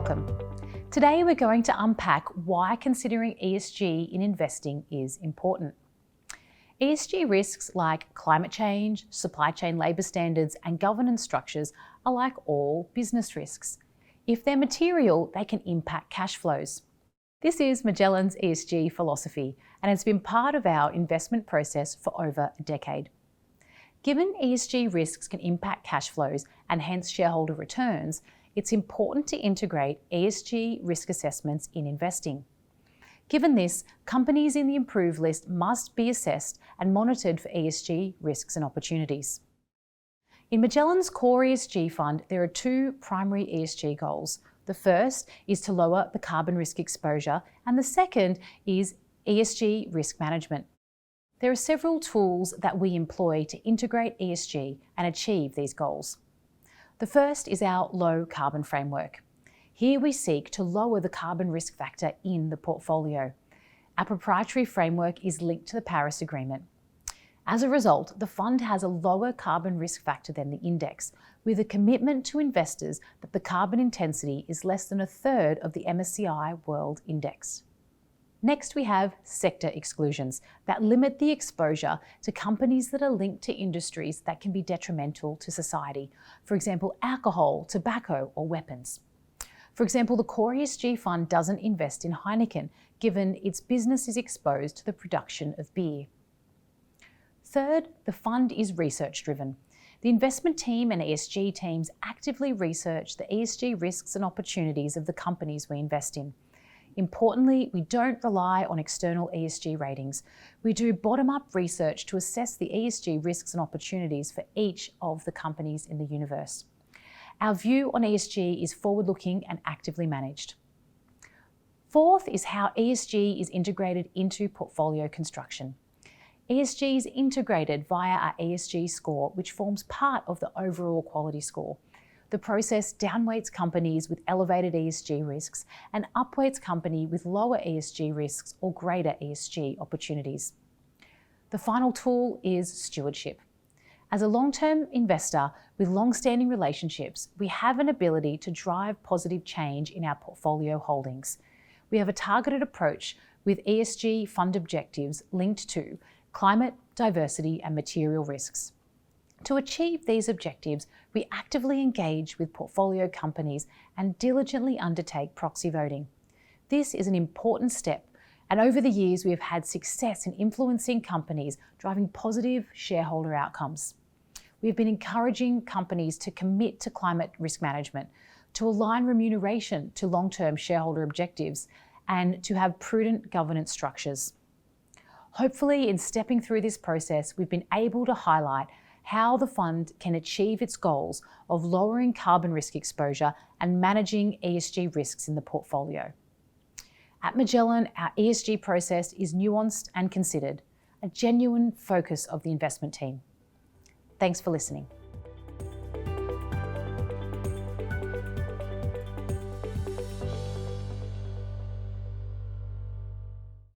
Welcome. Today we're going to unpack why considering ESG in investing is important. ESG risks like climate change, supply chain labour standards and governance structures are like all business risks. If they're material, they can impact cash flows. This is Magellan's ESG philosophy and has been part of our investment process for over a decade. Given ESG risks can impact cash flows and hence shareholder returns, it's important to integrate ESG risk assessments in investing. Given this, companies in the improved list must be assessed and monitored for ESG risks and opportunities. In Magellan's core ESG fund, there are two primary ESG goals. The first is to lower the carbon risk exposure, and the second is ESG risk management. There are several tools that we employ to integrate ESG and achieve these goals. The first is our low carbon framework. Here we seek to lower the carbon risk factor in the portfolio. Our proprietary framework is linked to the Paris Agreement. As a result, the fund has a lower carbon risk factor than the index, with a commitment to investors that the carbon intensity is less than a third of the MSCI World Index. Next, we have sector exclusions that limit the exposure to companies that are linked to industries that can be detrimental to society. For example, alcohol, tobacco, or weapons. For example, the core ESG fund doesn't invest in Heineken, given its business is exposed to the production of beer. Third, the fund is research-driven. The investment team and ESG teams actively research the ESG risks and opportunities of the companies we invest in. Importantly, we don't rely on external ESG ratings. We do bottom-up research to assess the ESG risks and opportunities for each of the companies in the universe. Our view on ESG is forward-looking and actively managed. Fourth is how ESG is integrated into portfolio construction. ESG is integrated via our ESG score, which forms part of the overall quality score. The process downweights companies with elevated ESG risks and upweights companies with lower ESG risks or greater ESG opportunities. The final tool is stewardship. As a long-term investor with long-standing relationships, we have an ability to drive positive change in our portfolio holdings. We have a targeted approach with ESG fund objectives linked to climate, diversity, and material risks. To achieve these objectives, we actively engage with portfolio companies and diligently undertake proxy voting. This is an important step, and over the years we have had success in influencing companies, driving positive shareholder outcomes. We have been encouraging companies to commit to climate risk management, to align remuneration to long-term shareholder objectives, and to have prudent governance structures. Hopefully, in stepping through this process, we've been able to highlight how the fund can achieve its goals of lowering carbon risk exposure and managing ESG risks in the portfolio. At Magellan, our ESG process is nuanced and considered, a genuine focus of the investment team. Thanks for listening.